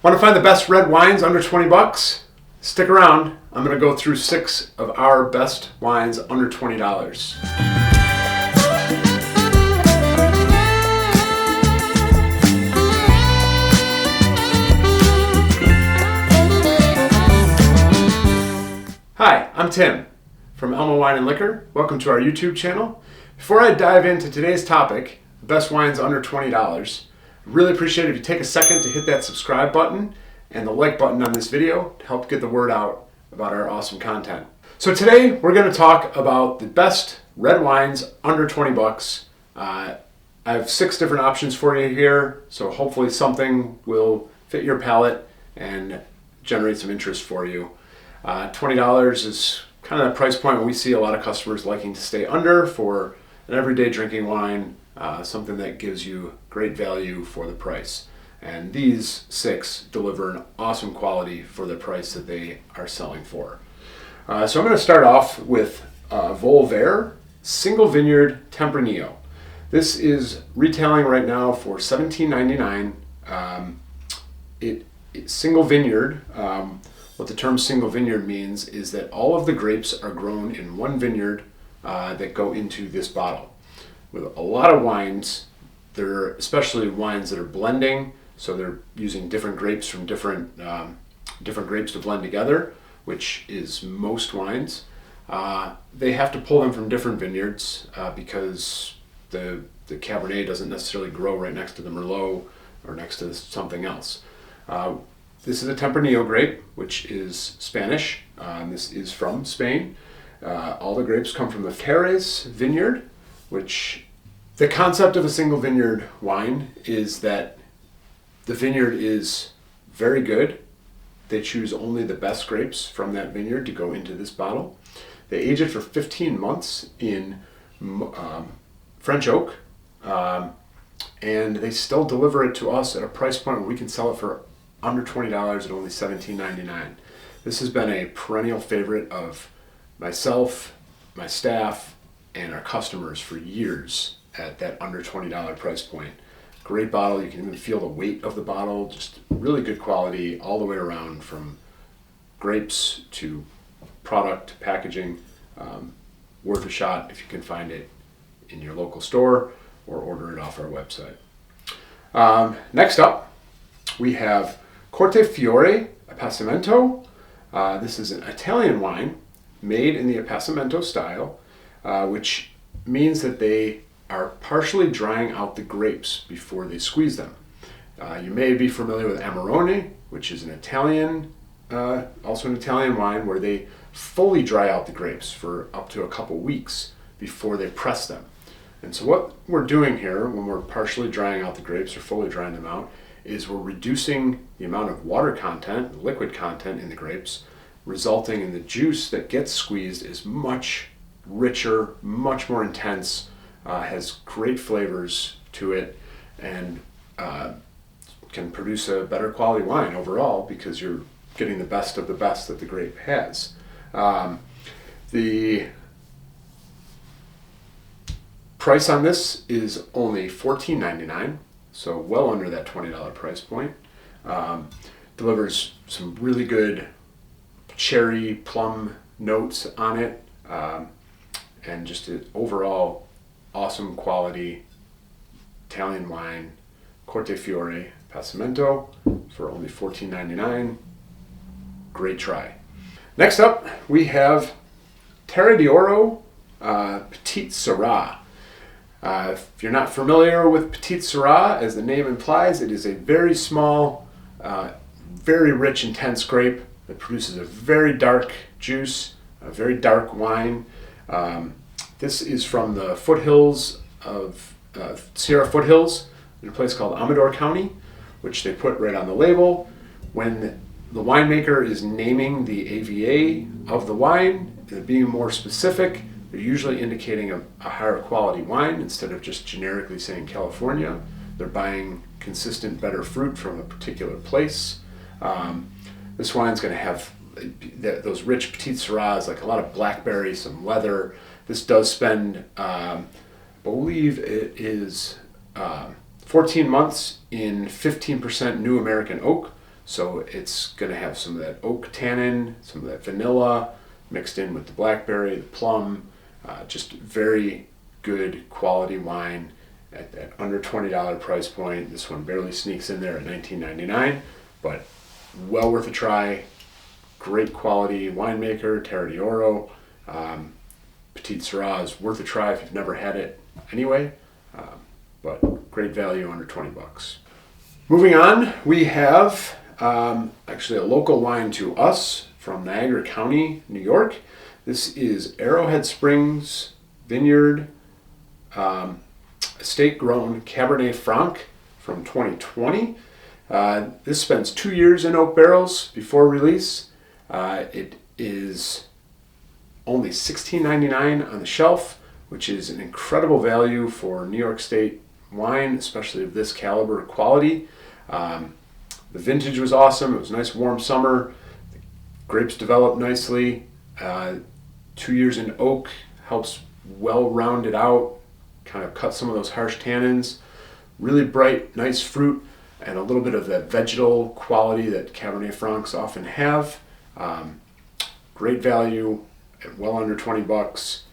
Want to find the best red wines under 20 bucks? Stick around. I'm going to go through 6 of our best wines under $20. Hi, I'm Tim from Elma Wine and Liquor. Welcome to our YouTube channel. Before I dive into today's topic, the best wines under $20, I'd really appreciate it if you take a second to hit that subscribe button and the like button on this video to help get the word out about our awesome content. So today we're going to talk about the best red wines under 20 bucks. I have 6 different options for you here, so hopefully something will fit your palate and generate some interest for you. $20 is kind of that price point where we see a lot of customers liking to stay under for an everyday drinking wine, something that gives you great value for the price. And these 6 deliver an awesome quality for the price that they are selling for. So I'm going to start off with Volver Single Vineyard Tempranillo. This is retailing right now for $17.99. It's single vineyard. What the term single vineyard means is that all of the grapes are grown in one vineyard that go into this bottle. With a lot of wines, they're especially wines that are blending, so they're using different grapes from different grapes to blend together, which is most wines. They have to pull them from different vineyards because the Cabernet doesn't necessarily grow right next to the Merlot or next to something else. This is a Tempranillo grape, which is Spanish. This is from Spain. All the grapes come from the Jerez vineyard, which the concept of a single vineyard wine is that the vineyard is very good. They choose only the best grapes from that vineyard to go into this bottle. They age it for 15 months in French oak, and they still deliver it to us at a price point where we can sell it for under $20 at only $17.99. This has been a perennial favorite of myself, my staff, and our customers for years at that under $20 price point. Great bottle. You can even feel the weight of the bottle. Just really good quality all the way around, from grapes to product to packaging. Worth a shot if you can find it in your local store or order it off our website. Next up, we have CORTE FIORE Appassimento. This is an Italian wine made in the Appassimento style, which means that they are partially drying out the grapes before they squeeze them. You may be familiar with Amarone, which is an Italian, also an Italian wine where they fully dry out the grapes for up to a couple weeks before they press them. And so what we're doing here when we're partially drying out the grapes or fully drying them out is we're reducing the amount of water content, liquid content in the grapes, resulting in the juice that gets squeezed is much richer, much more intense, has great flavors to it, and can produce a better quality wine overall because you're getting the best of the best that the grape has. The price on this is only $14.99, so well under that $20 price point. Delivers some really good cherry plum notes on it, and just an overall awesome quality Italian wine. CORTE FIORE Appassimento for only $14.99. Great try. Next up, we have Terra D'oro Petite Syrah. If you're not familiar with Petite Syrah, as the name implies, it is a very small, very rich, intense grape that produces a very dark juice, a very dark wine. This is from the foothills of Sierra Foothills in a place called Amador County, which they put right on the label. When the winemaker is naming the AVA of the wine, being more specific, they're usually indicating a higher quality wine instead of just generically saying California. They're buying consistent, better fruit from a particular place. This wine's going to have those rich Petite Syrahs, like a lot of blackberry, some leather. This does spend, I believe it is 14 months in 15% New American oak, So it's going to have some of that oak tannin, some of that vanilla mixed in with the blackberry, the plum. Just very good quality wine at that under $20 price point. This one barely sneaks in there at $19.99, but well worth a try. Great quality winemaker, Terra D'oro. Petite Syrah is worth a try if you've never had it anyway, but great value under 20 bucks. Moving on, we have actually a local wine to us from Niagara County, New York. This is Arrowhead Springs Vineyard estate grown Cabernet Franc from 2020. This spends 2 years in oak barrels before release. It is only $16.99 on the shelf, which is an incredible value for New York State wine, especially of this caliber quality. The vintage was awesome. It was a nice warm summer. The grapes developed nicely. 2 years in oak helps well round it out, kind of cut some of those harsh tannins. Really bright, nice fruit, and a little bit of that vegetal quality that Cabernet Francs often have. Great value at well under 20 bucks.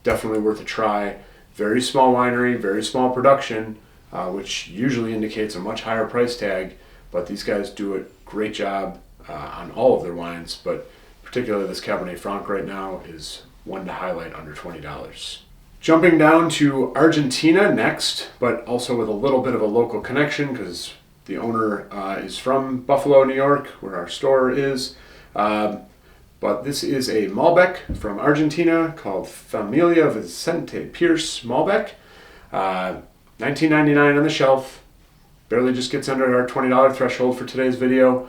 Definitely worth a try. Very small winery, very small production, which usually indicates a much higher price tag, but these guys do a great job on all of their wines, but particularly this Cabernet Franc right now is one to highlight under $20. Jumping down to Argentina next, but also with a little bit of a local connection because the owner is from Buffalo, New York, where our store is. But this is a Malbec from Argentina called Familia Vicente Pierce Malbec. $19.99 on the shelf. Barely just gets under our $20 threshold for today's video.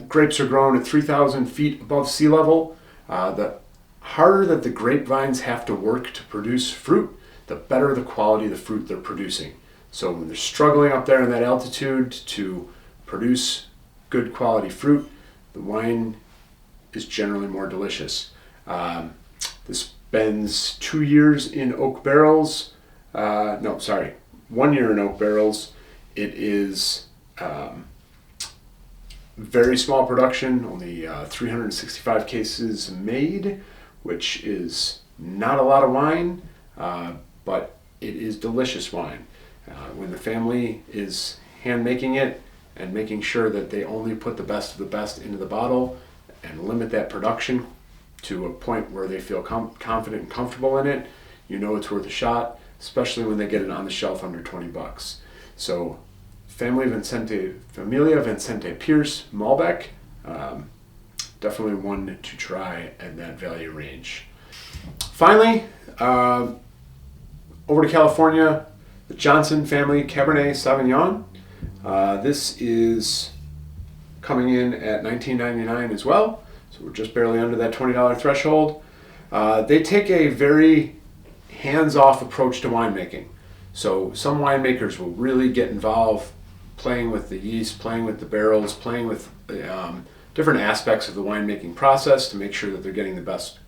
Grapes are grown at 3,000 feet above sea level. The harder that the grapevines have to work to produce fruit, the better the quality of the fruit they're producing. So when they're struggling up there in that altitude to produce good quality fruit, the wine is generally more delicious. This spends 2 years in oak barrels. 1 year in oak barrels. It is very small production, only 365 cases made, which is not a lot of wine, but it is delicious wine. When the family is hand making it and making sure that they only put the best of the best into the bottle and limit that production to a point where they feel confident and comfortable in it, you know it's worth a shot, especially when they get it on the shelf under 20 bucks. So Familia Vicente Pierce Malbec, definitely one to try at that value range. Finally, over to California, the Johnson family Cabernet Sauvignon. This is coming in at $19.99 as well, so we're just barely under that $20 threshold. They take a very hands-off approach to winemaking. So some winemakers will really get involved playing with the yeast, playing with the barrels, playing with different aspects of the winemaking process to make sure that they're getting the best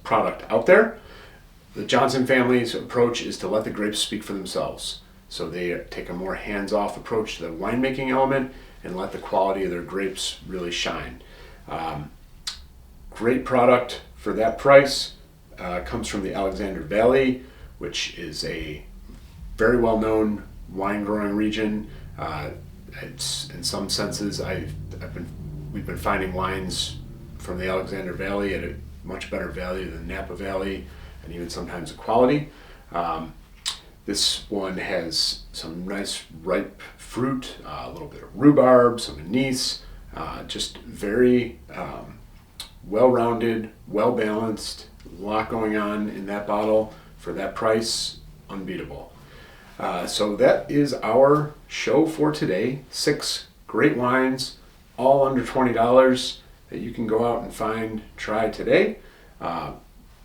product out there. The Johnson family's approach is to let the grapes speak for themselves. So they take a more hands-off approach to the winemaking element and let the quality of their grapes really shine. Great product for that price. Comes from the Alexander Valley, which is a very well-known wine growing region. It's, in some senses, we've been finding wines from the Alexander Valley at a much better value than Napa Valley, and even sometimes the quality. This one has some nice ripe fruit, a little bit of rhubarb, some anise, just very well-rounded, well-balanced, a lot going on in that bottle. For that price, unbeatable. So that is our show for today. 6 great wines, all under $20 that you can go out and find, try today.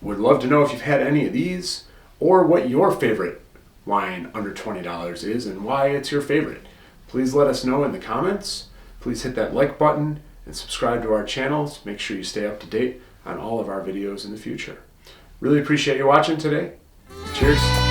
Would love to know if you've had any of these or what your favorite wine under $20 is and why it's your favorite. Please let us know in the comments. Please hit that like button and subscribe to our channels. Make sure you stay up to date on all of our videos in the future. Really appreciate you watching today. Cheers.